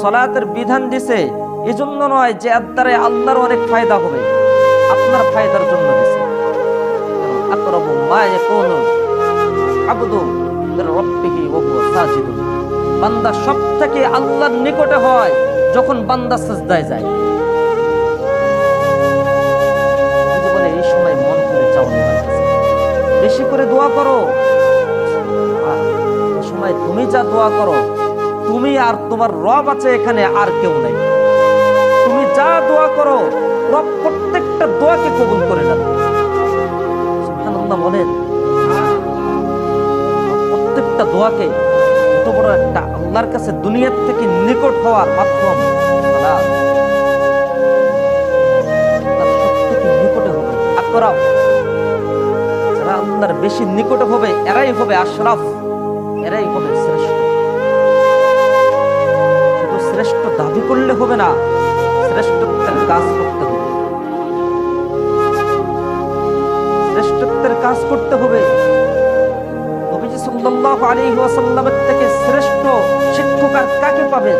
সালাতের বিধান দিছে এজন্য নয় যে এর দ্বারা আল্লাহর অনেক ফায়দা হবে, আপনার ফায়দার জন্য দিছে। আকরাবু মা ইয়াকুনু আবদু লিরাব্বিহি ওয়া হুয়া সাজিদুন। বান্দা সবথেকে আল্লাহর নিকটে হয় যখন বান্দা সিজদায় যায়। বলে এই সময় মন করে চাও আল্লাহর কাছে, বেশি করে দোয়া করো। এই সময় তুমি যা দোয়া করো, তুমি আর তোমার রব আছে, এখানে আর কেউ নাই। তুমি যা দোয়া করো রব প্রত্যেকটা দোয়াকে কবুল করে নেন। সুবহানাল্লাহ বলেন। প্রত্যেকটা দোয়াকে, এত বড় একটা আল্লাহর কাছে দুনিয়ার থেকে নিকট হওয়ার মাধ্যম সালাত। তার সবথেকে নিকটে হবে আকরাম, যারা আল্লাহর বেশি নিকটে হবে এরাই হবে আশরাফ, এরাই হবে শ্রেষ্ঠ। শুধু শ্রেষ্ঠ দাবি করলে হবে না, শ্রেষ্ঠত্বের কাজ করতে হবে, শ্রেষ্ঠত্বের কাজ করতে হবে। নবীজি সাল্লাল্লাহু আলাইহি ওয়াসাল্লামের থেকে শ্রেষ্ঠ শিক্ষক আর কাকে পাবেন?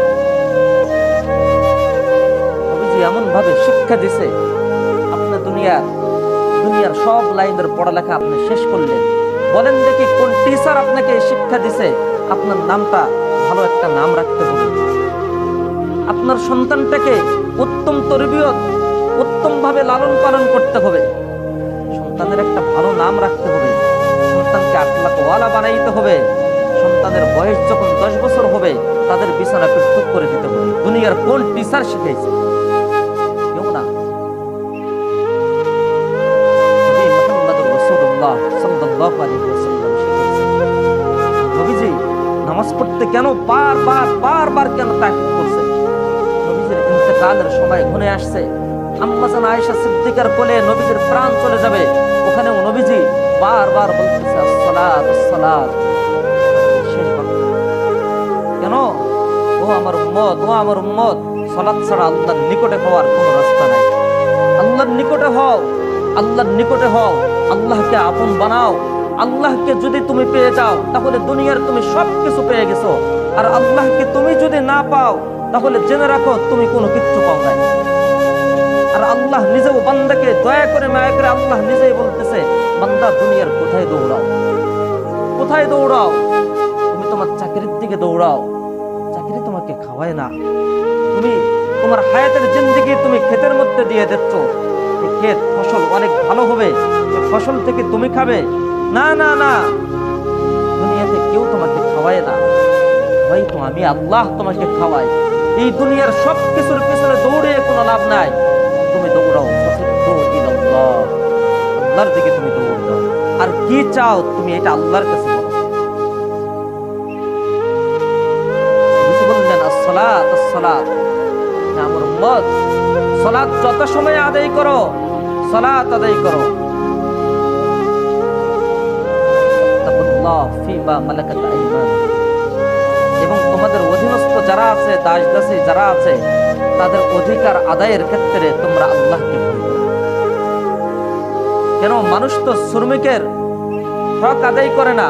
নবীজি এমন ভাবে শিক্ষা দিছে, আপনি দুনিয়ার সব লাইনের পড়ালেখা আপনি শেষ করলেন, বলেন দেখি কোন টিচার আপনাকে শিক্ষা দিছে আপনার নামটা ভালো একটা নাম রাখতে হবে, আপনার সন্তানটাকে উত্তম তরবিয়ত, উত্তম ভাবে লালন পালন করতে হবে, সন্তানের একটা ভালো নাম রাখতে হবে, সন্তানকে আখলাকওয়ালা বানাইতে হবে, সন্তানের বয়স যখন 10 বছর হবে তাদের বিছানা পৃথক করে দিতে হবে। দুনিয়ার কোন টিচার শিখাইছে? কেউ না। নবী মুহাম্মদুর রাসূলুল্লাহ সাল্লাল্লাহু আলাইহি ওয়াসাল্লাম শিখাইছেন। নবীজি নামাজ পড়তে কেন বারবার কেন তাকিদ করছে? নবীজির ইন্তেকালের সময় ঘনিয়ে আসছে, আম্মা জান আয়েশা সিদ্দিকার কোলে নবীজির প্রাণ চলে যাবে, ওখানেও নবীজি বারবার বলতেছে আসসালাত আসসালাত। কেন? ও আমার উম্মত, সালাত ছাড়া আল্লাহর নিকটে হওয়ার কোনো রাস্তা নাই। আল্লাহর নিকটে হও, আল্লাহকে আপন বানাও। আল্লাহকে যদি তুমি পেয়ে যাও তাহলে দুনিয়ার তুমি সবকিছু পেয়ে গেছো, আর আল্লাহকে তুমি যদি না পাও তাহলে জেনে রাখো তুমি কোনো কিচ্ছু পাও নাই। আর আল্লাহ নিজেও বান্দাকে দয়া করে মায়া করে আল্লাহ নিজেই বলতেছে, বান্দা দুনিয়ার কোথায় দৌড়াও? তুমি তোমার চাকরির দিকে দৌড়াও, চাকরি তোমাকে খাওয়ায় না। তুমি তোমার হায়াতের জিন্দেগি তুমি ক্ষেতের মধ্যে দিয়ে দিচ্ছ, এই ক্ষেত ফসল অনেক ভালো হবে, এই ফসল থেকে তুমি খাবে। না, দুনিয়াতে কেউ তোমাকে খাওয়ায় না, ভাই তো আমি আল্লাহ তোমাকে খাওয়াই। এই দুনিয়ার সব কিছুর পিছনে দৌড়ে কোনো লাভ নাই। তুমি দৌড়াও আল্লাহর দিকে, তুমি দৌড় দাও। আর কি চাও তুমি এটা আল্লাহর কাছে বলো। বললেন আসসালাত আসসালাত, আমার উম্মত সালাত যত সময় আদায় করো, সালাত আদায় করো। তাকুল্লাহ ফিমা মালাকাত আইমানুকুম, এবং তোমাদের অধীনস্থ যারা আছে, দাস দাসী যারা আছে, তাদের অধিকার আদায়ের ক্ষেত্রে তোমরা আল্লাহকে ভয় করো। কেন? মানুষ তো শ্রমিকের হক আদায় করে না,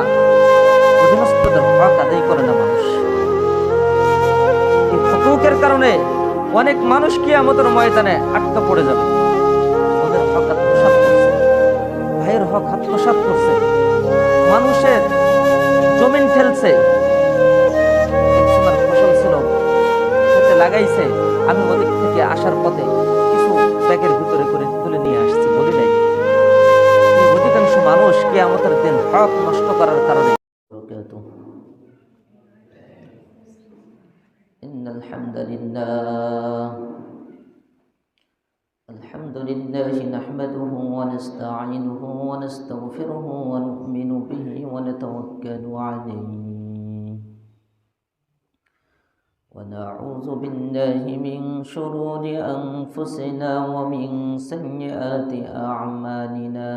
অধীনস্থদের হক আদায় করে না মানুষ। এই হুকুকের কারণে অনেক মানুষ কিয়ামতের ময়দানে আটকা পড়ে যাবে। ওদের হক আত্মসাৎ করছে, ভাইয়ের হক আত্মসাৎ করছে, মানুষের জমিন ঠেলছে। একজনের ফসল ছিল, খেতে লাগাইছে, আমি ওদিক থেকে আসার পথে কিছু ব্যাগের ভিতরে করে তুলে নিয়ে আসছি, বলি নাই। অধিকাংশ মানুষ কিয়ামতের দিন হক নষ্ট করার কারণে। ইন্নাল হামদুলিল্লাহ নাহমাদুহু ওয়া নাস্তাঈনুহু ওয়া নাস্তাগফিরুহু ওয়া নু'মিনু বিহি ওয়া নাতাওয়াক্কালু আলাইহি ওয়া নাউযু বিল্লাহি মিন শুরুরি আনফুসিনা ওয়া মিন সাইয়্যাতি আ'মালিনা।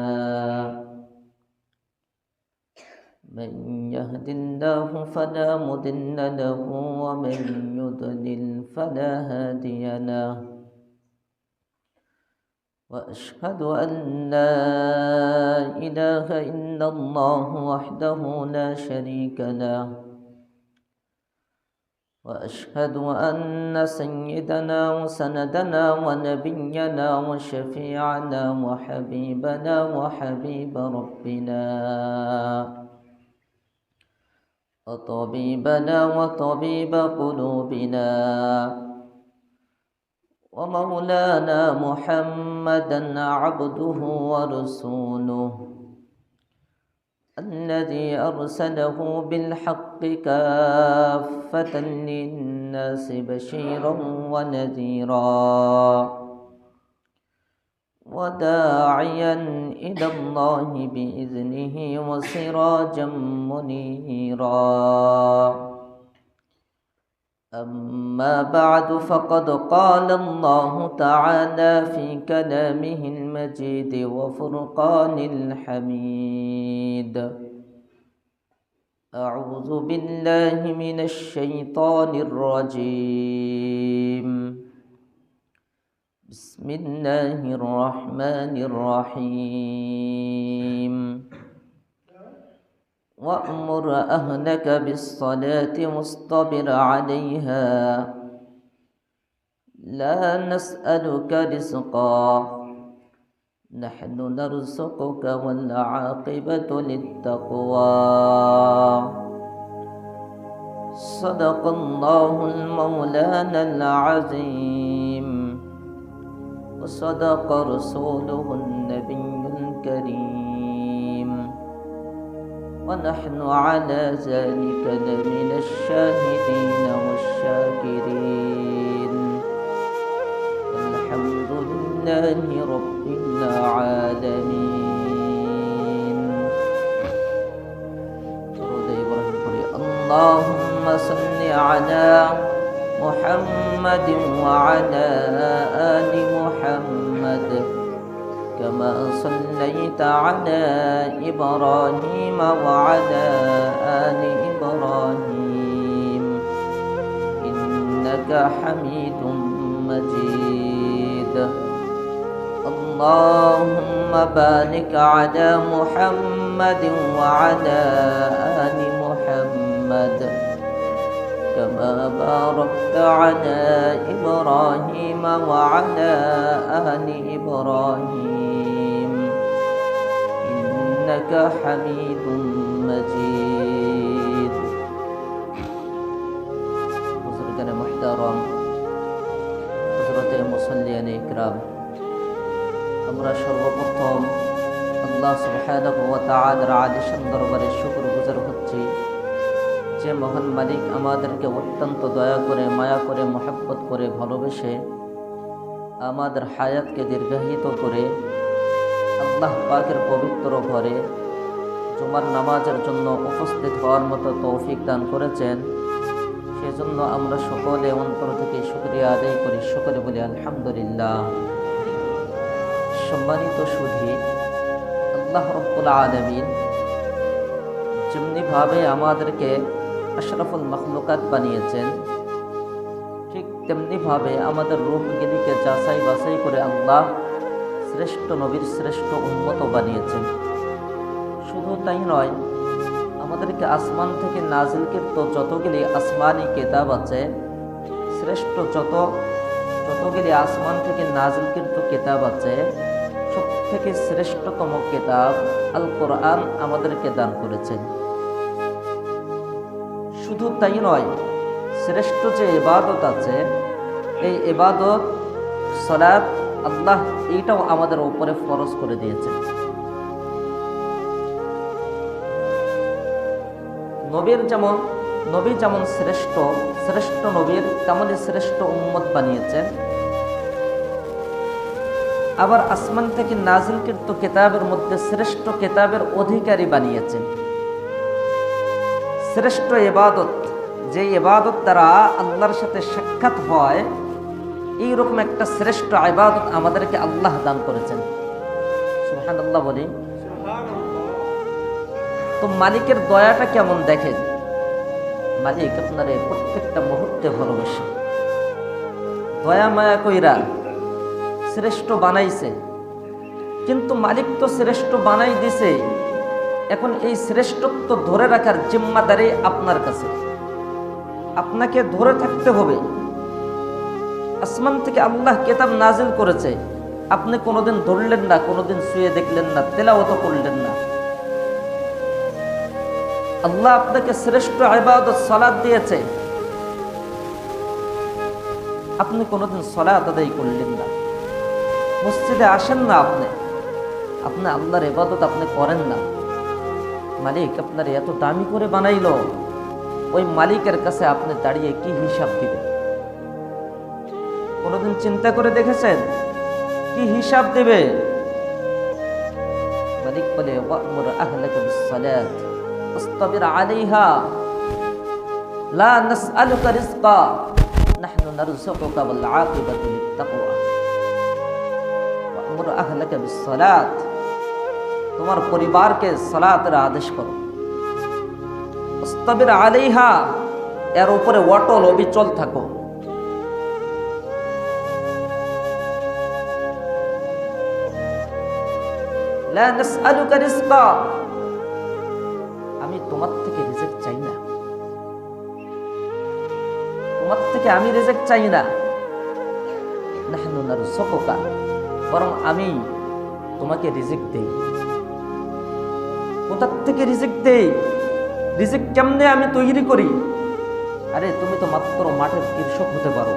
من يهد الله فلا مضل له ومن يضلل فلا هادي له وأشهد أن لا إله إلا الله وحده لا شريك له وأشهد أن سيدنا وسندنا ونبينا وشفيعنا وحبيبنا وحبيب ربنا وطبيبنا وطبيب قلوبنا ومولانا محمدا عبده ورسوله الذي أرسله بالحق كافة للناس بشيرا ونذيرا وداعيا إلى الله بإذنه وسراجا منيرا أما بعد فقد قال الله تعالى في كلامه المجيد وفرقان الحميد أعوذ بالله من الشيطان الرجيم بسم الله الرحمن الرحيم وأمر أهلك بالصلاة واصطبر عليها لا نسألك رزقا نحن نرزقك والعاقبة للتقوى صدق الله المولانا العظيم وصدق رسوله النبي الكريم ونحن على ذلك لمن الشاهدين والشاكرين والحمد لله رب العالمين. اللهم صل على محمد وعلى آل محمد كما صليت على إبراهيم وعلى آل إبراهيم إنك حميد مجيد. اللهم بارك على محمد وعلى آل محمد كما باركت على إبراهيم وعلى آل إبراهيم إنك حميد مجيد. বুজুর্গান মুহতারাম, হযরতে মুসাল্লিয়ান ইকরাম, আমরা সর্বপ্রথম আল্লাহ সুবহানাহু ওয়া তাআলার আলিশান দরবারে শুকরগুজার হচ্ছি, যে মহান মালিক আমাদেরকে অত্যন্ত দয়া করে, মায়া করে, মহব্বত করে, ভালোবেসে আমাদের হায়াতকে দীর্ঘায়িত করে আল্লাহ পাকের পবিত্র ঘরে জুমার নামাজের জন্য উপস্থিত হওয়ার মতো তৌফিক দান করেছেন। সেজন্য আমরা সকলে অন্তর থেকে শুকরিয়া আদায় করি, সকলে বলি আলহামদুলিল্লাহ। সম্মানিত সুধী, আল্লাহ রাব্বুল আলামিন যেমনিভাবে আমাদেরকে আশরাফুল মাখলুকাত বানিয়েছেন, ঠিক তেমনিভাবে আমাদের রূহগুলিকে যাচাই বাছাই করে আল্লাহ শ্রেষ্ঠ নবীর শ্রেষ্ঠ উম্মত বানিয়েছেন। শুধু তাই নয়, আমাদেরকে আসমান থেকে নাজিলকৃত যতগুলি আসমানি কিতাব আছে, শ্রেষ্ঠ যতগুলি আসমান থেকে নাজিলকৃত কিতাব আছে, সব থেকে শ্রেষ্ঠতম কিতাব আল কোরআন আমাদেরকে দান করেছেন। শুধু তাই নয়, শ্রেষ্ঠ যে ইবাদত আছে, এই ইবাদত সালাত আল্লাহ এইটাও আমাদের উপরে ফরজ করে দিয়েছেন। নবী যেমন শ্রেষ্ঠ নবীর তেমনই শ্রেষ্ঠ উম্মত বানিয়েছেন। আবার আসমান থেকে নাজিলকৃত কিতাবের মধ্যে শ্রেষ্ঠ কিতাবের অধিকারী বানিয়েছেন। শ্রেষ্ঠ ইবাদত, যে ইবাদত দ্বারা আল্লাহর সাথে সাক্ষাৎ হয়, এইরকম একটা শ্রেষ্ঠ ইবাদত আমাদেরকে আল্লাহ দান করেছেন। সুবহানাল্লাহ বলি। তো মালিকের দয়াটা কেমন দেখেন। মালিক আপনার প্রত্যেকটা মুহূর্তে ভালোবাসে, দয়া মায়া কইরা শ্রেষ্ঠ বানাইছে। কিন্তু মালিক তো শ্রেষ্ঠ বানাই দিছে, এখন এই শ্রেষ্ঠত্ব ধরে রাখার জিম্মাদারি আপনার কাছে। আপনাকে ধরে থাকতে হবে। আসমান থেকে আল্লাহ কিতাব নাজিল করেছে, আপনি কোনোদিন ধরলেন না, কোনোদিন শুয়ে দেখলেন না, তেলাওয়াত করলেন না। আল্লাহ আপনাকে শ্রেষ্ঠ ইবাদত সালাত দিয়েছে, আপনি কোনোদিন সালাত আদায় করলেন না। মসজিদে আসেন না, আপনি আল্লাহর ইবাদত আপনি করেন না। মালিক আপনার এত দামি করে বানাইলো, ওই মালিকের কাছে আপনি দাঁড়িয়ে কি হিসাব দিবেন? কোনোদিন চিন্তা করে দেখেছেন কি হিসাব দেবে? মালিক বলে ওয়া'মুর আহলাকা বিস-সালাত ওয়াসতাবির আলাইহা লা নাসআলুকা রিজকা নাহনু নারযুকুকা ওয়াল আকিবাতু লিত-তাকওয়া। ওয়া'মুর আহলাকা বিস-সালাত, তোমার পরিবারকে সালাতের আদেশ করো। ওয়াসতাবির আলাইহা, এর উপরে অটল অবিচল থাকো। লা নাসআলুকা রিজকা, আমি তোমার থেকে রিজিক চাই না, তোমার থেকে আমি রিজিক চাই না। নাহনু নারযুকুকা, বরং আমি তোমাকে রিজিক দেই। কোথার থেকে রিজিক দেই? রিজিক কেমনে আমি তৈরি করি? আরে তুমি তো মাত্র মাঠের কৃষক হতে পারো,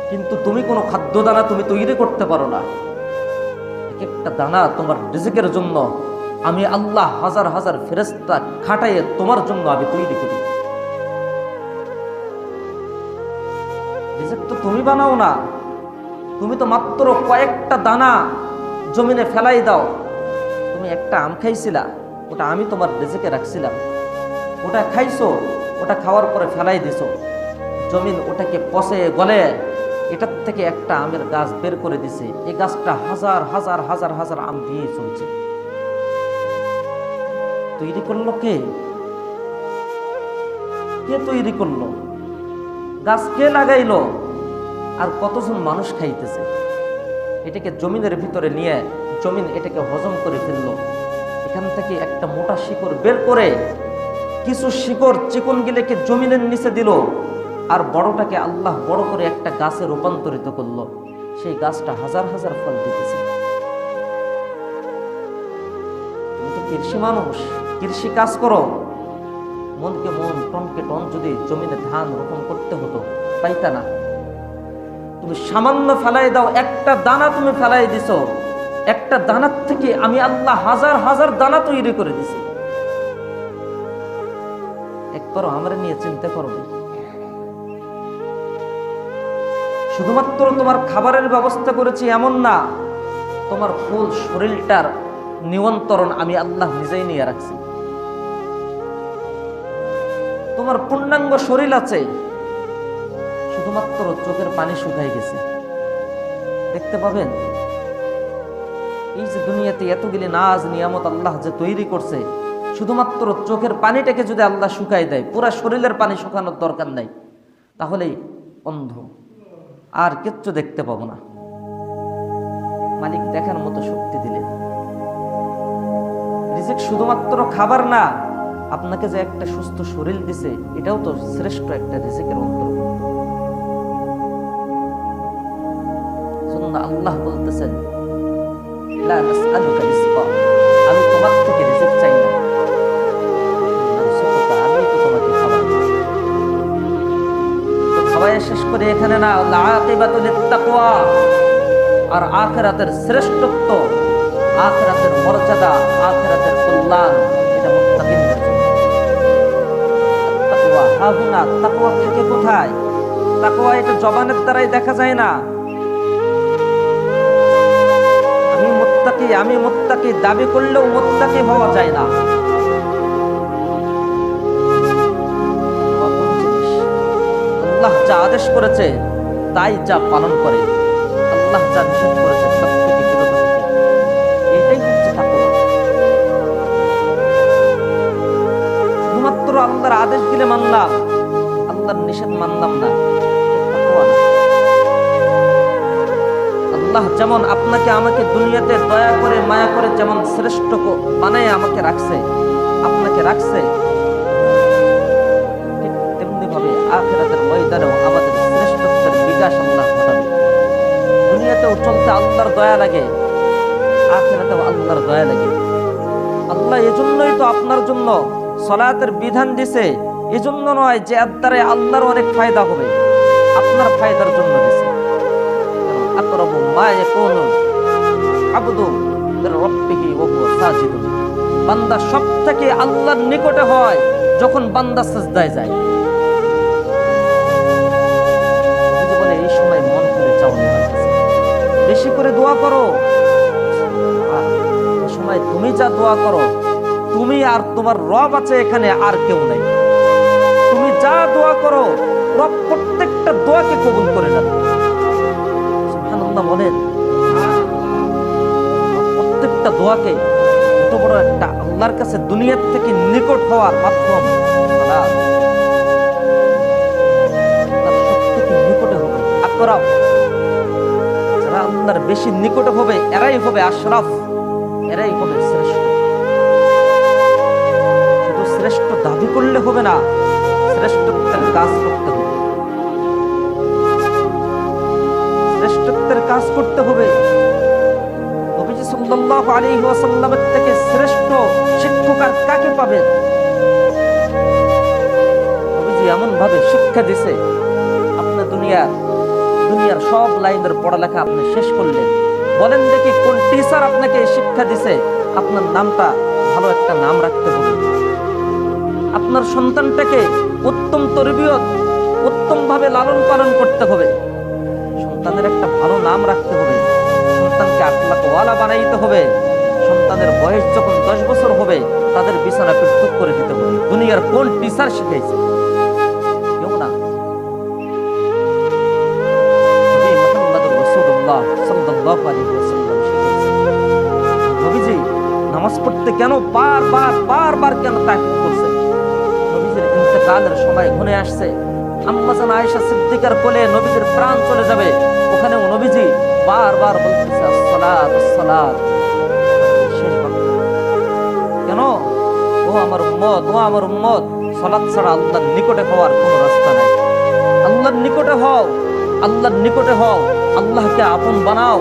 কিন্তু তুমি কোনো খাদ্য দানা তুমি তৈরি করতে পারো না। একটা দানা তোমার রিজিকের জন্য আমি আল্লাহ হাজার হাজার ফেরেশতা খাটাইয়ে তোমার জন্য আমি তৈরি করি। রিজিক তো তুমি বানাও না, তুমি তো মাত্র কয়েকটা দানা জমিনে ফেলাই দাও। তুমি একটা আম খাইছিলা, ওটা আমি তোমার রিজিকে রাখছিলাম, ওটা খাইছো, ওটা খাওয়ার পরে ফেলাই দিছো। জমিন ওটাকে পচে গলে এটার থেকে একটা আমের গাছ বের করে দিছে, এই গাছটা হাজার হাজার হাজার হাজার আম দিয়ে চলছে। তৈরি করলো কে? কে তৈরি করলো? গাছ কে লাগাইলো? আর কতজন মানুষ খাইতেছে? এটাকে জমিনের ভিতরে নিয়ে জমিন এটাকে হজম করে ফেললো। এখান থেকে একটা মোটা শিকড় বের করে কিছু শিকড় চিকন গিলেকে জমিনের নিচে দিল, আর বড়টাকে আল্লাহ বড় করে একটা গাছে রূপান্তরিত করলো। সেই গাছটা হাজার হাজার ফল দিতেছে। তুমি তো কৃষি মানুষ, কৃষি কাজ করো। মনকে মন, টনকে টন যদি জমিনে ধান রোপণ করতে হতো, পাইতা না। তুমি সামান্য ফেলাই দাও, একটা দানা তুমি ফেলাই দিছো, একটা দানার থেকে আমি আল্লাহ হাজার হাজার দানা তৈরি করে দিছি। একবারও আমরা নিয়ে চিন্তা করবে? শুধুমাত্র তোমার খাবারের ব্যবস্থা করেছি এমন না, তোমার ফুল শরীরটার নিয়ন্ত্রণ আমি আল্লাহ নিজেই নিয়ে রাখছি। তোমার পূর্ণাঙ্গ শরীর আছে, শুধুমাত্র চোখের পানি শুকাই গেছে। দেখতে পাবেন এই যে দুনিয়াতে এতগুলি নাজ নিয়ামত আল্লাহ যে তৈরি করছে, শুধুমাত্র চোখের পানিটাকে যদি আল্লাহ শুকাই দেয়, পুরা শরীরের পানি শুকানোর দরকার নাই, তাহলেই অন্ধ, আর কিচ্ছু দেখতে পাবো না। মালিক দেখার মতো শক্তি দিলেন। রিজিক শুধুমাত্র খাবার না, আপনাকে যে একটা সুস্থ শরীর দিছে, এটাও তো শ্রেষ্ঠ একটা রিজিকের অন্তর্ভুক্ত। আল্লাহ বলতেছেন লা নাসআলুকা রিজকা, আমি তোমার থেকে রিজিক চাই না, আমি তো তোমাকে খাবার দিই। তো খাওয়াই শেষ করে এখানে না, আকিবাতু লিত-তাকওয়া, আর আখিরাতের শ্রেষ্ঠত্ব, আখিরাতের মর্যাদা, আখিরাতের কল্যাণ, এটা মুত্তাকিনদের জন্য। তাকওয়া হাহুনা, তাকওয়া থাকে কোথায়? তাকওয়া এটা জবানের দ্বারাই দেখা যায় না। আমি মুত্তাকি দাবি করলেও মুত্তাকি হওয়া যায় না। আল্লাহ যা আদেশ করেছে তাই যা পালন করে, আল্লাহ যা নিষেধ করেছে তার থেকে বিরত থাকে, এটাই হচ্ছে তাকওয়া। শুধুমাত্র আল্লাহর আদেশ দিলে মানলাম, আল্লাহর নিষেধ মানলাম না, তাকওয়া না। আল্লাহ যেমন আপনাকে আমাকে দুনিয়াতে দয়া করে মায়া করে যেমন শ্রেষ্ঠ বানায় আমাকে রাখছে, আপনাকে রাখছে, ঠিক তেমনি ভাবে আখিরাতে আখিরাতের ময়দানেও আমাদের শ্রেষ্ঠত্বের বিকাশ আল্লাহ ঘটাবে। দুনিয়াতেও চলতে আল্লাহর দয়া লাগে, আখিরাতেও আল্লাহর দয়া লাগে। আল্লাহ এজন্যই তো আপনার জন্য সালাতের বিধান দিছে, এজন্য নয় যে এর দ্বারা আল্লাহর অনেক ফায়দা হবে, আপনার ফায়দার জন্য দিছে। আকরাবু মা ইয়াকুনু আবদু মির রাব্বিহি ওয়া হুয়া সাজিদুন। বান্দা সবথেকে আল্লাহর নিকটে হয় যখন বান্দা সিজদায় যায়। বলে এই সময় মন খুলে চাও, বেশি করে দোয়া করো। এই সময় তুমি যা দোয়া করো, তুমি আর তোমার রব আছে, এখানে আর কেউ নাই। তুমি যা দোয়া করো রব প্রত্যেকটা দোয়াকে কবুল করে নেন। সুবহানাল্লাহ বলেন। প্রত্যেকটা দোয়াকে, এত বড় একটা আল্লাহর কাছে দুনিয়ার থেকে নিকট হওয়ার মাধ্যম সালাত। তার সবথেকে নিকটে হবে আকরাব। যারা আল্লাহর বেশি নিকটে হবে এরাই হবে আশরাফ, এরাই হবে শ্রেষ্ঠ। শুধু শ্রেষ্ঠ দাবি করলে হবে না, শ্রেষ্ঠত্বের কাজ করতে হবে। শ্রেষ্ঠত্বের কাজ করতে হবে। নবীজি সাল্লাল্লাহু আলাইহি ওয়াসাল্লামের থেকে শ্রেষ্ঠ শিক্ষক আর কাকে পাবেন? নবীজি এমন ভাবে শিক্ষা দিছে, আপনি দুনিয়ার সব লাইনের পড়ালেখা আপনি শেষ করলেন। বলেন দেখি কোন টিচার আপনাকে শিক্ষা দিছে আপনার নামটা ভালো একটা নাম রাখতে হবে, আপনার সন্তানটাকে উত্তম তরবিয়ত, উত্তম ভাবে লালন পালন করতে হবে, সন্তানের একটা ভালো নাম রাখতে হবে, সন্তানকে আখলাকওয়ালা বানাইতে হবে। সন্তানের বয়স যখন 10 বছর হবে তাদের বিছানা পৃথক করে দিতে হবে। দুনিয়ার কোন টিচার শিখাইছে? কেউ না। নবী মুহাম্মদুর রাসূলুল্লাহ সাল্লাল্লাহু আলাইহি ওয়াসাল্লাম শিখাইছে। নবীজি নামাজ পড়তে কেন বারবার কেন তাকিদ করছে? নবীজির ইন্তেকালের সময় ঘনিয়ে আসছে। আম্মা জান আয়েশা সিদ্দিকার কোলে নবীজির প্রাণ চলে যাবে, ওখানেও নবীজি বারবার বলতেছে আসসালাত আসসালাত। শেষ বাক্য কেন? ও আমার উম্মত, সালাত ছাড়া আল্লাহর নিকটে হওয়ার কোনো রাস্তা নাই। আল্লাহর নিকটে হও, আল্লাহকে আপন বানাও।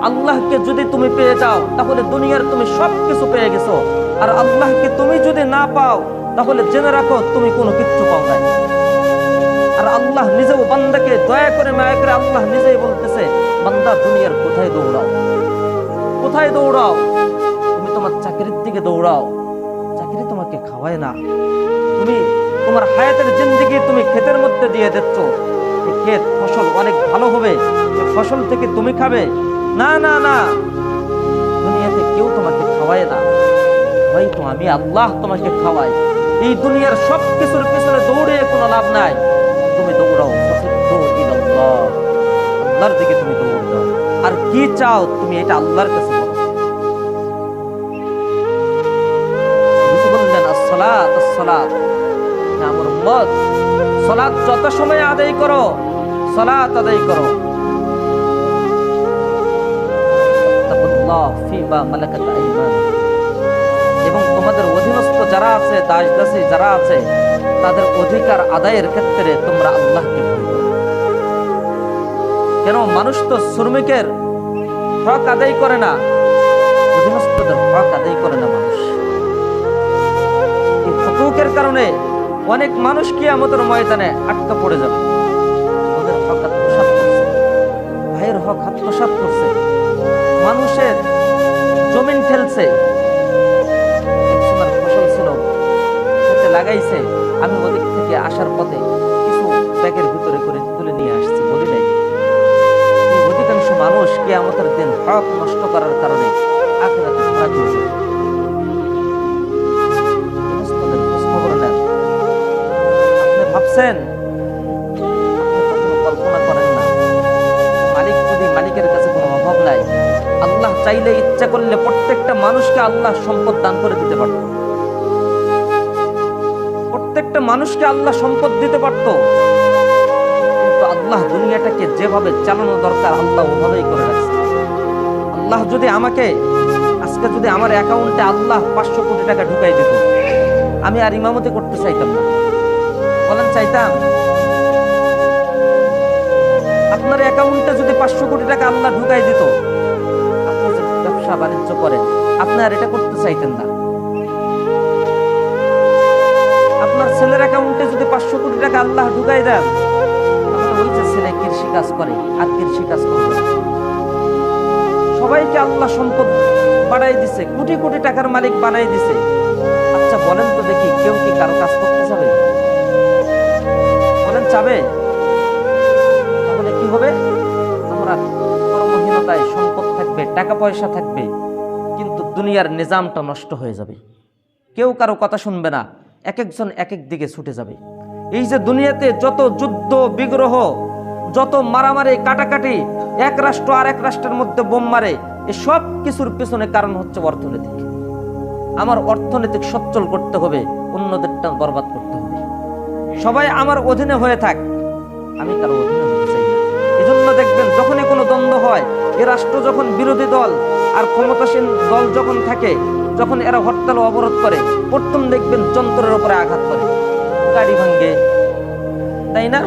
আল্লাহকে যদি তুমি পেয়ে যাও তাহলে দুনিয়ার তুমি সবকিছু পেয়ে গেছো। আর আল্লাহকে তুমি যদি না পাও তাহলে জেনে রাখো তুমি কোনো কিচ্ছু পাও নাই। আর আল্লাহ নিজেও বান্দাকে দয়া করে মায়া করে আল্লাহ নিজেই বলতেছে, বান্দা দুনিয়ার কোথায় দৌড়াও? তুমি তোমার চাকরির দিকে দৌড়াও, চাকরি তোমাকে খাওয়ায় না। তুমি তোমার হায়াতের জিন্দেগি তুমি ক্ষেতের মধ্যে দিয়ে দিচ্ছ, এই ক্ষেত ফসল অনেক ভালো হবে, এই ফসল থেকে তুমি খাবে। না, দুনিয়াতে কেউ তোমাকে খাওয়ায় না, হয়তো আমি আল্লাহ তোমাকে খাওয়াই। এই দুনিয়ার সব কিছুর পিছনে দৌড়িয়ে কোনো লাভ নাই। তুমি দৌড়াও আল্লাহর দিকে, তুমি দৌড় দাও। আর কি চাও তুমি এটা আল্লাহর কাছে বলো। বললেন আসসালাত আসসালাত। আমার উম্মত, সালাত যত সময় আদায় করো, সালাত আদায় করো। এবং তোমাদের অধীনস্থ যারা আছে, দাস দাসী যারা আছে, তাদের অধিকার আদায়ের ক্ষেত্রে তোমরা আল্লাহকে ভয় করো। কেন? মানুষ তো শ্রমিকের হক আদায় করে না, অধীনস্থদের হক আদায় করে না মানুষ। এই হুকুকের কারণে অনেক মানুষ কিয়ামতের ময়দানে আটকা পড়ে যাবে। ওদের হক আত্মসাৎ করছে, ভাইয়ের হক আত্মসাৎ করছে, মানুষের জমিন ঠেলছে। একজনের ফসল ছিল, খেতে লাগাইছে, আমি ওদিক থেকে আসার পথে কিছু ব্যাগের ভিতরে করে তুলে নিয়ে আসছি, বলি নাই। এই অধিকাংশ মানুষ কিয়ামতের দিন হক নষ্ট করার কারণে আখিরাতে ধরা খেয়ে যাবে। আপনি ভাবছেন, আপনি কল্পনা করেন না, মালিকের কাছে কোনো অভাব নাই। আল্লাহ চাইলে, ইচ্ছা করলে প্রত্যেকটা মানুষকে আল্লাহ সম্পদ দান করে দিতে পারত, প্রত্যেকটা মানুষকে আল্লাহ সম্পদ দিতে পারত। কিন্তু আল্লাহ দুনিয়াটাকে যেভাবে চালানো দরকার আল্লাহ ওভাবেই করে রাখছে। আল্লাহ যদি আমাকে আজকে যদি আমার অ্যাকাউন্টে আল্লাহ 500 কোটি টাকা ঢুকাই দিত, আমি আর ইমামতি করতে চাইতাম না। বলেন চাইতাম? আপনার অ্যাকাউন্টে যদি 500 কোটি টাকা আল্লাহ ঢুকাই দিত, আপনি যে ব্যবসা বাণিজ্য করেন আপনি আর এটা করতে চাইতেন না। আপনার ছেলের অ্যাকাউন্টে যদি 500 কোটি টাকা আল্লাহ ঢুকাই দেন, তাহলে ওই যে ছেলে কৃষি কাজ করে আর কৃষি কাজ করবে না। সবাইকে আল্লাহ সম্পদ বাড়াই দিছে, কোটি কোটি টাকার মালিক বানাই দিছে। আচ্ছা বলেন তো দেখি, কেউ কি কারো কাজ করতে যাবে? বলেন চাবে? তাহলে কি হবে? আমরা কর্মহীনতায়, সম্পদ থাকবে, টাকা পয়সা থাকবে, কিন্তু দুনিয়ার নিজামটা নষ্ট হয়ে যাবে। কেউ কারো কথা শুনবে না, এক একজন এক এক দিকে ছুটে যাবে। এই যে দুনিয়াতে যত যুদ্ধ বিগ্রহ, যত মারামারি কাটাকাটি, এক রাষ্ট্র আর এক রাষ্ট্রের মধ্যে বোম মারে, এসব কিছুর পেছনে কারণ হচ্ছে অর্থনৈতিক। আমার অর্থনৈতিক সচ্ছল করতে হবে, অন্যদেরটা বরবাদ করতে হবে। সবাই আমার অধীনে হয়ে থাক, আমি কারো অধীনে হতে চাই না। এজন্য দেখবেন যখনই কোনো দ্বন্দ্ব হয়, এ রাষ্ট্র যখন বিরোধী দল আর ক্ষমতাসীন দল যখন থাকে, যখন এরা হরতাল অবরোধ করে, প্রথম দেখবেন যন্ত্রের উপরে আঘাত করে, গাড়ি ভাঙ্গে, তাই না?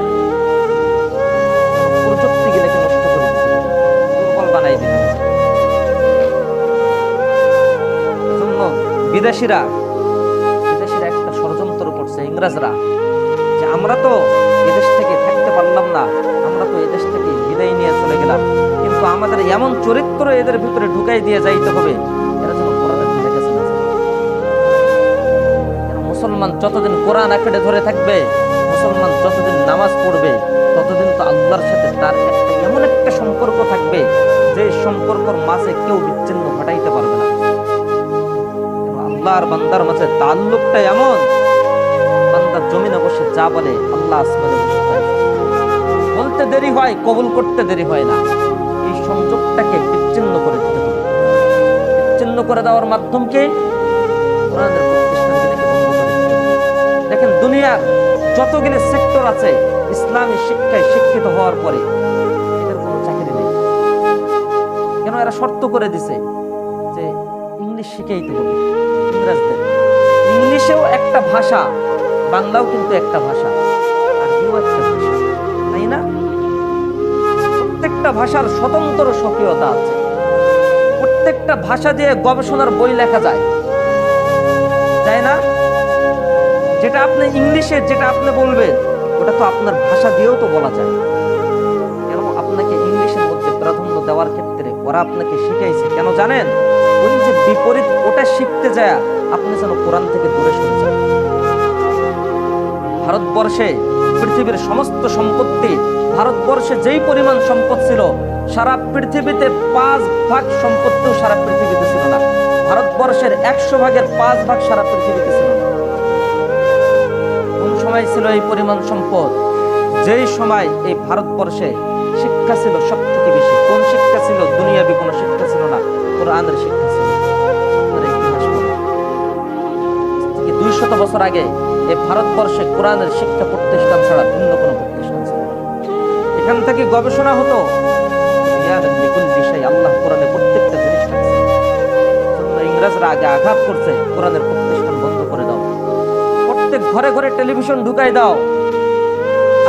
প্রযুক্তিগুলোকে নষ্ট করে দিতে, দুর্বল বানাই দিতে। এজন্য বিদেশিরা একটা ষড়যন্ত্র করছে, ইংরেজরা, যে আমরা তো এদেশ থেকে থাকতে পারলাম না, আমরা তো এদেশ থেকে বিদায় নিয়ে চলে গেলাম, কিন্তু আমাদের এমন চরিত্র এদের ভিতরে ঢুকাই দিয়ে যাইতে হবে, এরা যেন কোরআনের ধারে কাছে না যায়। মুসলমান যতদিন কোরআন আঁকড়ে ধরে থাকবে, মুসলমান যতদিন নামাজ পড়বে, ততদিন তো আল্লাহর সাথে তার একটা এমন একটা সম্পর্ক থাকবে, যে সম্পর্কর মাঝে কেউ বিচ্ছিন্ন ঘটাইতে পারবে না। আল্লাহর বান্দার মাঝে তাল্লুকটা এমন, বান্দা জমিনে বসে যা বলে আল্লাহ আসমানে বসে তাই বলতে দেরি হয়, কবুল করতে দেরি হয় না। এই সংযোগটাকে বিচ্ছিন্ন করে দিতে হবে। বিচ্ছিন্ন করে দেওয়ার মাধ্যম কি? কোরআনের প্রতিষ্ঠানগুলোকে বন্ধ করে দিতে হবে। দেখেন দুনিয়ার যতগুলো সেক্টর আছে, ইসলামী শিক্ষায় শিক্ষিত হওয়ার পরে এদের কোনো চাকরি নেই। কেন? এরা শর্ত করে দিছে যে ইংলিশ শিখাইতে হবে ইংরেজদের। ইংলিশেও একটা ভাষা, বাংলাও কিন্তু একটা ভাষা, আরবিও একটা ভাষা, তাই না? প্রত্যেকটা ভাষার স্বতন্ত্র স্বকীয়তা আছে। প্রত্যেকটা ভাষা দিয়ে গবেষণার বই লেখা যায়, তাই না? যেটা আপনি ইংলিশে যেটা আপনি বলবেন, ওটা তো আপনার ভাষা দিয়েও তো বলা যায়। কেন আপনাকে ইংলিশের মধ্যে প্রাধান্য দেওয়ার ক্ষেত্রে ওরা আপনাকে শিখাইছে কেন জানেন? ওই যে বিপরীত ওটা শিখতে যায় আপনি যেন কোরআন থেকে দূরে সরে যান। ভারতবর্ষে পৃথিবীর সমস্ত সম্পত্তি, ভারতবর্ষে যেই পরিমাণ সম্পদ ছিল, সারা পৃথিবীতে 5 ভাগ সম্পত্তিও সারা পৃথিবীতে ছিল না। ভারতবর্ষের 100 ভাগের 5 ভাগ সারা পৃথিবীতে ছিল না। কোন সময় ছিল এই পরিমাণ সম্পদ? যেই সময় এই ভারতবর্ষে শিক্ষা ছিল সব থেকে বেশি। কোন শিক্ষা ছিল? দুনিয়াবি কোনো শিক্ষা ছিল না, কোরআনের শিক্ষা ছিল। আপনারা ইতিহাস পড়ুন, 200 বছর আগে এই ভারতবর্ষে কোরআনের শিক্ষা প্রতিষ্ঠান ছাড়া ভিন্ন কোনো প্রতিষ্ঠান ছিল না। এখান থেকে গবেষণা হতো, আল্লাহ কোরআনে প্রত্যেকটা জিনিস রাখছে। ইংরেজরা আগে আঘাত করছে, কোরআনের প্রতিষ্ঠান বন্ধ করে দাও, প্রত্যেক ঘরে ঘরে টেলিভিশন ঢুকাই দাও,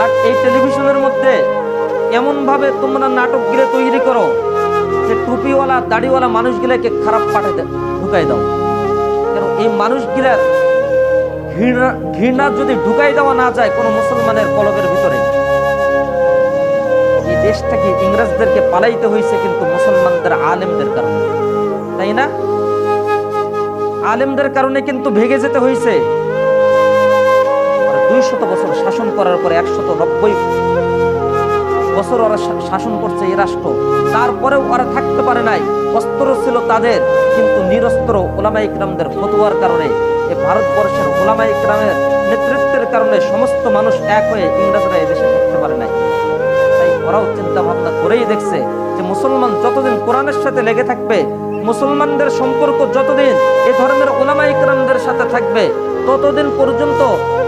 আর এই টেলিভিশনের মধ্যে এমন ভাবে তোমরা নাটকগুলো তৈরি করো যে টুপিওয়ালা দাড়িওয়ালা মানুষগুলাকে খারাপ পাঠাতে ঢুকাই দাও। কেন? এই মানুষগুলার ঘৃণা যদি ঢুকাই দেওয়া না যায় কোনো মুসলমানের কলবের ভিতরে, এই দেশটাকে ইংরেজদেরকে পালাইতে হয়েছে কিন্তু মুসলমানদের আলেমদের কারণে, তাই না? আলেমদের কারণে কিন্তু ভেঙে যেতে হয়েছে। 200 বছর শাসন করার পরে 190 বছর ওরা শাসন করছে এই রাষ্ট্র, তারপরেও ওরা থাকতে পারে নাই। অস্ত্র ছিল তাদের, কিন্তু নিরস্ত্র ওলামায়ে ইকরামদের ফতোয়ার কারণে, এই ভারতবর্ষের ওলামায়ে ইকরামের নেতৃত্বের কারণে সমস্ত মানুষ এক হয়ে ইংরেজরা এদেশে থাকতে পারে নাই। তাই ওরাও চিন্তা ভাবনা করেই দেখছে যে মুসলমান যতদিন কোরআনের সাথে লেগে থাকবে, মুসলমানদের সম্পর্ক যতদিন এই ধর্মের ওলামায়ে ইকরামদের সাথে থাকবে, ততদিন পর্যন্ত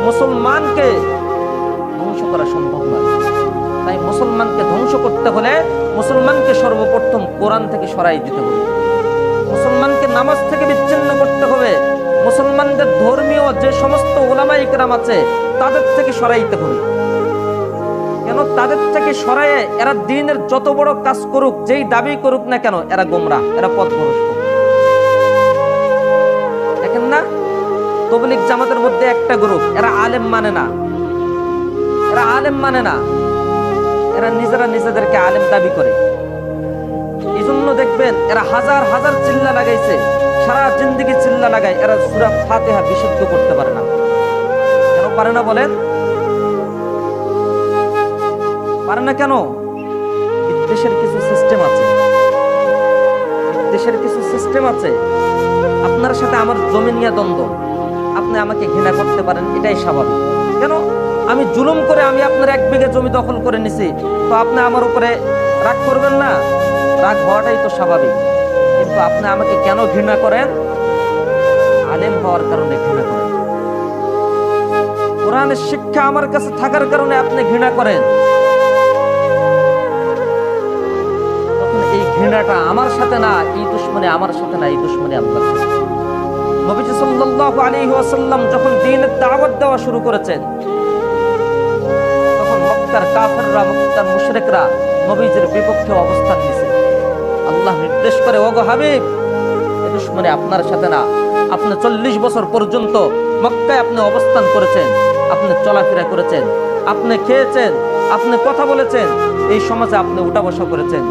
মুসলমানকে ধ্বংস করা সম্ভব নয়। তাই মুসলমানকে ধ্বংস করতে হলে মুসলমানকে সর্বপ্রথম কোরআন থেকে সরাই দিতে হবে, মুসলমানকে নামাজ থেকে বিচ্ছিন্ন করতে হবে, মুসলমানদের ধর্মীয় যে সমস্ত ওলামায়ে ইকরাম আছে তাদের থেকে সরাইতে হবে। কেন? কেন তাদের থেকে সরায়ে এরা দ্বীনের যত বড় কাজ করুক, যেই দাবি করুক না কেন, এরা গোমরাহ, এরা পথভ্রষ্ট। দেখেন না, তাবলীগ জামাতের মধ্যে একটা গ্রুপ, এরা আলেম মানে না, এরা আলেম মানে না, এরা নিজেরা নিজেদেরকে আলেম দাবি করে। এই জন্য দেখবেন এরা হাজার হাজার চিল্লা লাগাইছে, সারা জিন্দেগি চিল্লা লাগায়, এরা সূরা ফাতিহা বিশুদ্ধ করতে পারে না। কেন পারে না বলেন? পারে না কেন? বিদ্বেষের কিছু সিস্টেম আছে, বিদ্বেষের কিছু সিস্টেম আছে। আপনার সাথে আমার জমি নিয়ে দ্বন্দ্ব, আপনি আমাকে ঘৃণা করতে পারেন, এটাই স্বাভাবিক। কেন? আমি জুলুম করে আমি আপনার 1 বিঘা জমি দখল করে নিছি, তো আপনি আমার উপরে রাগ করবেন না? রাগ হওয়াটাই তো স্বাভাবিক। কিন্তু আপনি আমাকে কেন ঘৃণা করেন? আলেম হওয়ার কারণে ঘৃণা করেন। কোরআনের শিক্ষা আমার কাছে থাকার কারণে আপনি ঘৃণা করেন। তখন এই ঘৃণাটা আমার সাথে না, এই দুশমনী আমার সাথে না, এই দুশমনী আল্লাহর সাথে। নবীজি সাল্লাল্লাহু আলাইহি ওয়াসাল্লাম যখন দ্বীনের দাওয়াত দেওয়া শুরু করেছেন, তখন মক্কার কাফেররা, মক্কার মুশরিকরা নবীজির বিপক্ষে অবস্থান নিয়েছে। আল্লাহ নির্দেশ করে, ওগো হাবিব, এই দুশমনী আপনার সাথে না। আপনি 40 বছর পর্যন্ত মক্কায় আপনি অবস্থান করেছেন, আপনি চলাফেরা করেছেন, আপনি খেয়েছেন, আপনি কথা বলেছেন, এই সমাজে আপনি উঠা বসা করেছেন।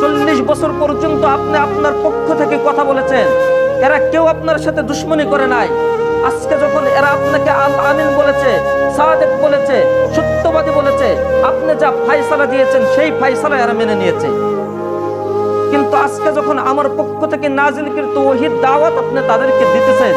40 বছর পর্যন্ত আপনি আপনার পক্ষ থেকে কথা বলেছেন। এরা কেউ আপনার সাথে দুশমনী করে নাই। আজকে যখন এরা আপনাকে আল আমিন বলেছে, সাদেক বলেছে, সত্যবাদী বলেছে, আপনি যা ফায়সালা দিয়েছেন সেই ফায়সালা এরা মেনে নিয়েছে। কিন্তু আজকে যখন আমার পক্ষ থেকে নাজিলকৃত ওহীর দাওয়াত আপনি তাদেরকে দিতেছেন,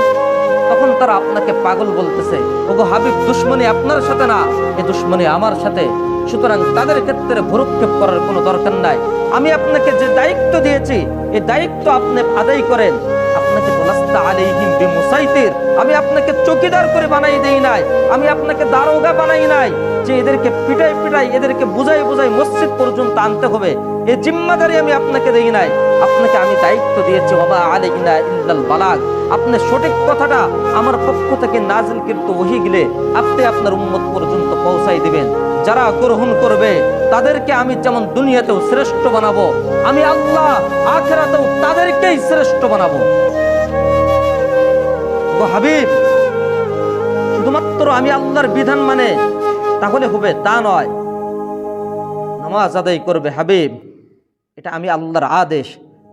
তখন তারা আপনাকে পাগল বলতেছে। ওগো হাবিব, দুশমনী আপনার সাথে না, এই দুশমনী আমার সাথে। সুতরাং তাদের ক্ষেত্রে ভ্রুক্ষেপ করার কোনো দরকার নাই। আমি আপনাকে যে দায়িত্ব দিয়েছি, এই দায়িত্ব আপনি আদায় করেন। আপনাকে লাস্তা আলাইহিম বিমুসাইতির, আমি আপনাকে চৌকিদার করে বানাই দেই নাই, আমি আপনাকে দারোগা বানাই নাই যে এদেরকে পিটাই পিটাই, এদেরকে বুঝাই বুঝাই মসজিদ পর্যন্ত আনতে হবে, এই জিম্মাদারি আমি আপনাকে দেই নাই। আপনাকে আমি দায়িত্ব দিয়েছি, ওয়া আলাইনা ইল্লাল বালাগ। আপনি সঠিক কথাটা আমার পক্ষ থেকে নাজিলকৃত ওহী গিলে আপনি আপনার উম্মত পর্যন্ত পৌঁছাই দিবেন। যারা গ্রহণ করবে তাদেরকে আমি যেমন দুনিয়াতেও শ্রেষ্ঠ বানাবো, আমি আল্লাহ আখিরাতেও তাদেরকেই শ্রেষ্ঠ বানাবো। ও হাবিব, শুধুমাত্র আমি আল্লাহর বিধান মানে তাহলে হবে তা নয়। নামাজ আদায় করবে হাবিব, এটা আমি আল্লাহর আদেশ।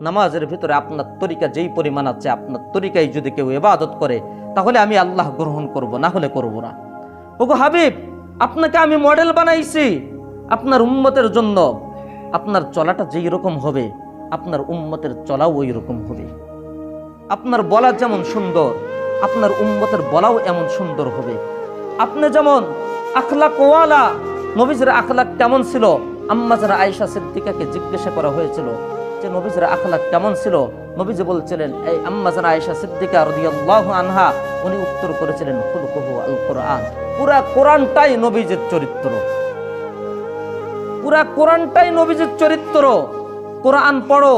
নামাজের ভিতরে আপনার তরিকা যেই পরিমাণ আছে, আপনার তরিকায় যদি কেউ ইবাদত করে তাহলে আমি আল্লাহ গ্রহণ করব, না হলে করব না। ওগো হাবিব, আপনাকে আমি মডেল বানাইছি আপনার উম্মতের জন্য। আপনার চলাটা যেই রকম হবে, আপনার উম্মতের চলাও ওই রকম হবে। আপনার বলা যেমন সুন্দর, আপনার উম্মতের বলাও এমন সুন্দর হবে। আপনি যেমন আখলাক ওয়ালা, নবীজির আখলাক কেমন ছিল? আম্মা যারা আয়েশা সিদ্দিকাকে জিজ্ঞাসা করা হয়েছিল যে নবীজির আখলাক কেমন ছিল, নবীজি বলছিলেন, এই আম্মা যারা আয়েশা সিদ্দিকা রাদিয়াল্লাহু আনহা, উনি উত্তর করেছিলেন, খুলকুহু আল কোরআন। পুরা কোরআনটাই নবীজির চরিত্র, পুরা কোরআনটাই নবীজির চরিত্র। কোরআন পড়ো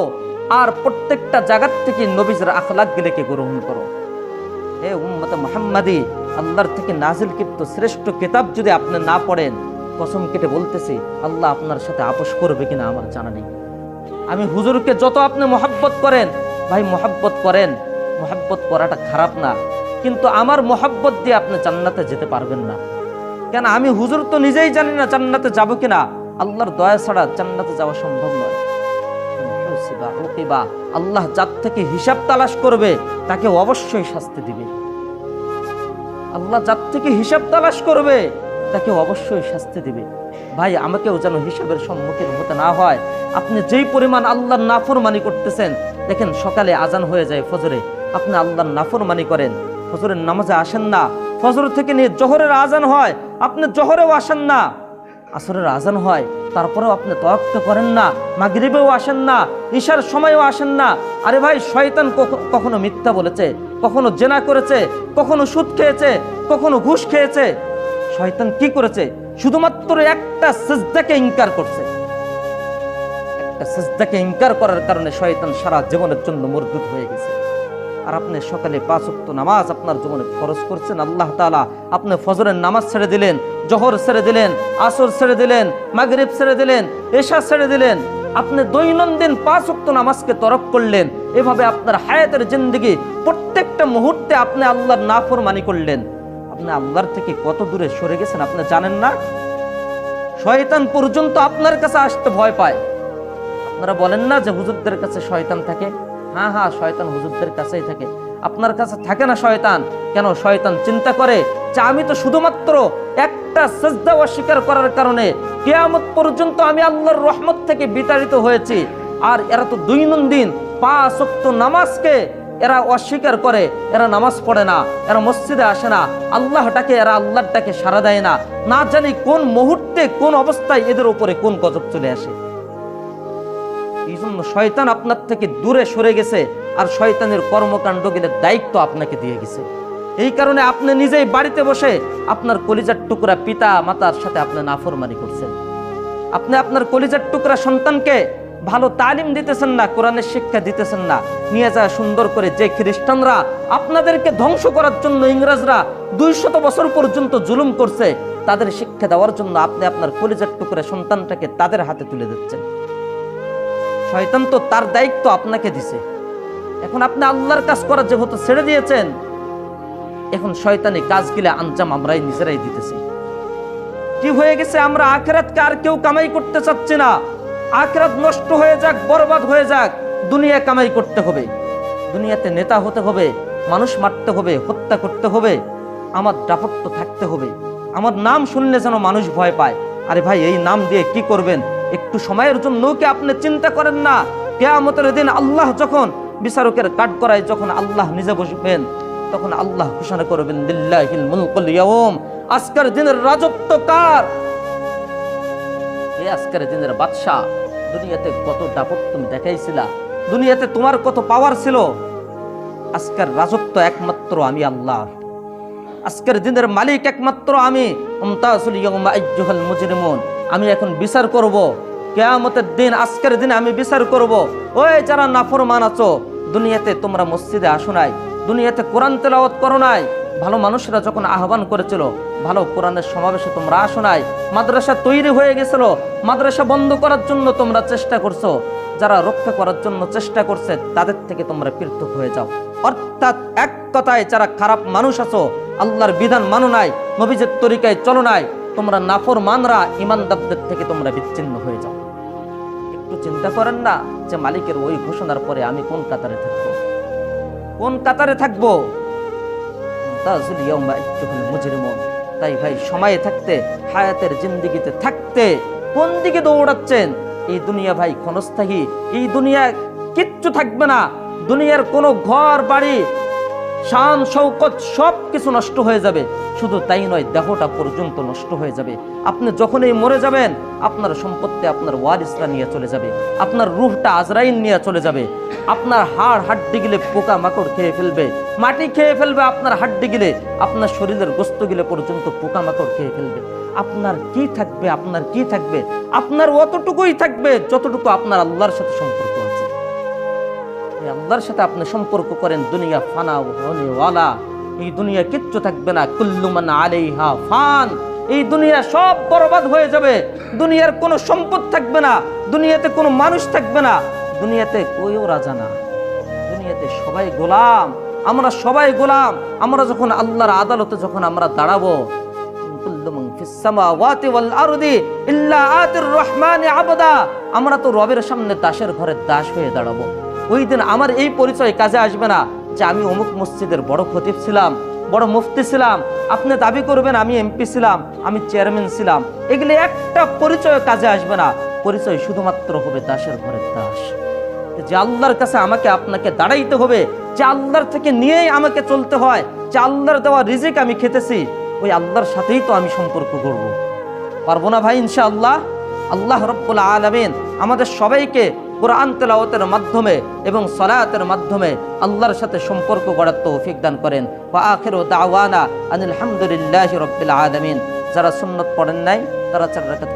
আর প্রত্যেকটা জায়গা থেকে নবীজির আখলাক গুলোকে গ্রহণ করো। হে উম্মতে মুহাম্মাদি, আল্লাহর থেকে নাজিলকৃত শ্রেষ্ঠ কিতাব যদি আপনি না পড়েন, কসম কেটে বলতেছি আল্লাহ আপনার সাথে আপোষ করবে কিনা আমার জানা নেই। আমি হুজুরকে যত আপনি মহব্বত করেন, ভাই মহব্বত করেন, মহব্বত করাটা খারাপ না, কিন্তু আমার মহব্বত দিয়ে আপনি জান্নাতে যেতে পারবেন না। কেন? আমি হুজুর তো নিজেই জানি না জান্নাতে যাব কিনা। আল্লাহর দয়া ছাড়া জান্নাতে যাওয়া সম্ভব নয়। আল্লাহ যার থেকে হিসাব তালাশ করবে তাকে অবশ্যই শাস্তি দিবে। আল্লাহ যার থেকে হিসাব তালাশ করবে তাকে অবশ্যই শাস্তি দিবে। ভাই, আমাকেও যেন হিসাবের সম্মুখীন হতে না হয়। আপনি যেই পরিমাণ আল্লাহর নাফরমানি করতেছেন, দেখেন সকালে আজান হয়ে যায় ফজরে, আপনি আল্লাহর নাফরমানি করেন, ফজরের নামাজে আসেন না, ফজর থেকে নিয়ে জোহরের আজান হয়, আপনি জোহরেও আসেন না, আসরের আজান হয়, তারপরেও আপনি তাওয়াক্কুল করেন না, মাগরিবেও আসেন না, ইশার সময়ও আসেন না। আরে ভাই, শয়তান কখনো মিথ্যা বলেছে, কখনো জেনা করেছে, কখনো সুদ খেয়েছে, কখনো ঘুষ খেয়েছে। শয়তান কি করেছে? শুধুমাত্র একটা সিজদাকে ইনকার করছে। একটা সিজদাকে ইনকার করার কারণে শয়তান সারা জীবনের জন্য মরদুদ হয়ে গেছে। আর আপনি সকালে 5 ওয়াক্ত নামাজ আপনার জীবনে ফরজ করছেন। আল্লাহ তাআলা আপনি ফজরের নামাজ ছেড়ে দিলেন, জোহর ছেড়ে দিলেন, আসর ছেড়ে দিলেন, মাগরিব ছেড়ে দিলেন, এশা ছেড়ে দিলেন, আপনি দৈনন্দিন 5 ওয়াক্ত নামাজকে তরক করলেন। এভাবে আপনার হায়াতের জিন্দেগি প্রত্যেকটা মুহূর্তে আপনি আল্লাহর নাফরমানি করলেন। আপনি আল্লাহর থেকে কত দূরে সরে গেছেন আপনি জানেন না? শয়তান পর্যন্ত আপনার কাছে আসতে ভয় পায়। আপনারা বলেন না যে হুজুরদের কাছে শয়তান থাকে? হ্যাঁ হ্যাঁ, শয়তান হুজুরদের কাছেই থাকে, আপনার কাছে থাকে না শয়তান। কেন? শয়তান চিন্তা করে যে আমি তো শুধুমাত্র একটা সিজদা অস্বীকার করার কারণে কিয়ামত পর্যন্ত আমি আল্লাহর রহমত থেকে বিতাড়িত হয়েছি, আর এরা তো দৈনন্দিন 5 ওয়াক্ত নামাজকে এরা অস্বীকার করে, এরা নামাজ পড়ে না, এরা মসজিদে আসে না, আল্লাহটাকে সাড়া দেয় না। না জানি কোন মুহূর্তে কোন অবস্থায় এদের উপরে কোন গজব চলে আসে। এই জন্য শয়তান আপনার থেকে দূরে সরে গেছে, আর শয়তানের কর্মকাণ্ডগুলোর দায়িত্ব আপনাকে দিয়ে গেছে। এই কারণে আপনি নিজেই বাড়িতে বসে আপনার কলিজার টুকরা পিতা মাতার সাথে আপনি নাফরমানি করছেন। আপনি আপনার কলিজার টুকরা সন্তানকে ভালো তালিম দিতেছেন না, কোরআনের শিক্ষা দিতেছেন না। নিয়ে যায় সুন্দর করে যে খ্রিস্টানরা আপনাদেরকে ধ্বংস করার জন্য, ইংরেজরা 200 বছর পর্যন্ত জুলুম করছে, তাদের শিক্ষা দেওয়ার জন্য আপনি আপনার কলিজার টুকরা সন্তানটাকে তাদের হাতে তুলে দিচ্ছেন। শয়তান তো তার দায়িত্ব আপনাকে দিছে। এখন আপনি আল্লাহর কাজ করার যেহেতু ছেড়ে দিয়েছেন, এখন শয়তানি কাজগুলো আঞ্জাম আমরাই নিজেরাই দিতেছি। কি হয়ে গেছে? আমরা আখিরাতকে আর কেউ কামাই করতে চাচ্ছি না। আখিরাত নষ্ট হয়ে যাক, বরবাদ হয়ে যাক, দুনিয়া কামাই করতে হবে। দুনিয়াতে নেতা হতে হবে, মানুষ মারতে হবে, হত্যা করতে হবে, আমার দাপট্য থাকতে হবে। আমার নাম শুনলে যেন মানুষ ভয় পায়। আরে ভাই, এই নাম দিয়ে কি করবেন? একটু সময়ের জন্য কি আপনি চিন্তা করেন না? কিয়ামতের দিন আল্লাহ যখন বিচারকের কাঠগড়ায় যখন আল্লাহ নিজে বসবেন, তখন আল্লাহ ঘোষণা করবেন লিল্লাহিল মুলকুল ইয়াউম, আজকের দিনের রাজত্ব কার? এই আজকের দিনের বাদশা। দুনিয়াতে কত দাপট তুমি দেখাইছিলা, দুনিয়াতে তোমার কত পাওয়ার ছিল। আজকের রাজত্ব একমাত্র আমি আল্লাহ। আজকের দিনের মালিক একমাত্র আমি। মুমতাজুল ইয়াউমা আইয়ুহাল মুজরিমুন, আমি এখন বিচার করব। কিয়ামতের দিন, আজকের দিনে আমি বিচার করব। ওই যারা নাফরমান আছো, দুনিয়াতে তোমরা মসজিদে আসো নাই, দুনিয়াতে কোরআন তেলাওয়াত করো নাই, ভালো মানুষরা যখন আহ্বান করেছিল, ভালো কোরআনের সমাবেশে তোমরা আসো নাই, মাদ্রাসা তৈরি হয়ে গেছিল, মাদ্রাসা বন্ধ করার জন্য তোমরা চেষ্টা করছো, যারা রক্ষা করার জন্য চেষ্টা করছে তাদের থেকে তোমরা পৃথক হয়ে যাও। অর্থাৎ এক কথায়, যারা খারাপ মানুষ আছো, আল্লাহর বিধান মানো নাই, নবীজের তরিকায় চলো নাই, তোমরা নাফরমানরা ইমানদারদের থেকে তোমরা বিচ্ছিন্ন হয়ে যাও। একটু চিন্তা করেন না যে মালিকের ওই ঘোষণার পরে আমি কোন কাতারে থাকবো? কোন কাতারে থাকবো? তাই ভাই, সময়ে থাকতে, হায়াতের জিন্দেগিতে থাকতে কোন দিকে দৌড়াচ্ছেন? এই দুনিয়া ভাই ক্ষণস্থায়ী, এই দুনিয়া কিচ্ছু থাকবে না। দুনিয়ার কোনো ঘর বাড়ি, শান শৌকত সব কিছু নষ্ট হয়ে যাবে। শুধু তাই নয়, দেহটা পর্যন্ত নষ্ট হয়ে যাবে। আপনি যখনই মরে যাবেন, আপনার সম্পত্তি আপনার ওয়ারিসরা নিয়ে চলে যাবে, আপনার রূহটা আজরাইল নিয়ে চলে যাবে, আপনার হাড় হাড্ডি গিলে পোকা মাকড় খেয়ে ফেলবে, মাটি খেয়ে ফেলবে, আপনার হাড্ডি গিলে, আপনার শরীরের গোস্ত গিলে পর্যন্ত পোকা মাকড় খেয়ে ফেলবে। আপনার কি থাকবে? আপনার কি থাকবে? আপনার অতটুকুই থাকবে যতটুকু আপনার আল্লাহর সাথে সম্পর্ক আছে। আল্লাহর সাথে আপনি সম্পর্ক করেন। দুনিয়া ফানা হোনে ওয়ালা, এই দুনিয়া কিচ্ছু থাকবে না। কুল্লু মান আলাইহা ফান, এই দুনিয়া সব বরবাদ হয়ে যাবে। দুনিয়ার কোনো সম্পদ থাকবে না, দুনিয়াতে কোনো মানুষ থাকবে না, দুনিয়াতে কেউ রাজা না, দুনিয়াতে সবাই গোলাম। আমরা সবাই গোলাম। আমরা যখন আল্লাহর আদালতে যখন আমরা দাঁড়াবো, কুল্লু মান ফিস সামাওয়াতি ওয়াল আরদি ইল্লা আতির রহমানি আবদা, আমরা তো রবের সামনে দাসের ঘরের দাস হয়ে দাঁড়াবো। ওই দিন আমার এই পরিচয় কাজে আসবে না যে আমি অমুক মসজিদের বড় খতিব ছিলাম, বড় মুফতি ছিলাম। আপনি দাবি করবেন আমি এমপি ছিলাম, আমি চেয়ারম্যান ছিলাম, এগুলি একটা পরিচয় কাজে আসবে না। পরিচয় শুধুমাত্র হবে দাসের ঘরের দাস। যে আল্লাহর কাছে আমাকে আপনাকে দাঁড়াইতে হবে, যে আল্লাহর থেকে নিয়েই আমাকে চলতে হয়, যে আল্লাহর দেওয়া রিজিক আমি খেতেছি, ওই আল্লাহর সাথেই তো আমি সম্পর্ক করব। পারবো না ভাই? ইনশাআল্লাহ। আল্লাহ রাব্বুল আলামিন আমাদের সবাইকে কোরআন তেলাওয়াতের মাধ্যমে এবং সালাতের মাধ্যমে আল্লাহর সাথে সম্পর্ক গড়ার তৌফিক দান করেন। ওয়া আখিরু দাওয়ানা আনিল হামদুলিল্লাহি রাব্বিল আলামিন। যারা সুন্নত পড়েন নাই তারা 4 রাকাত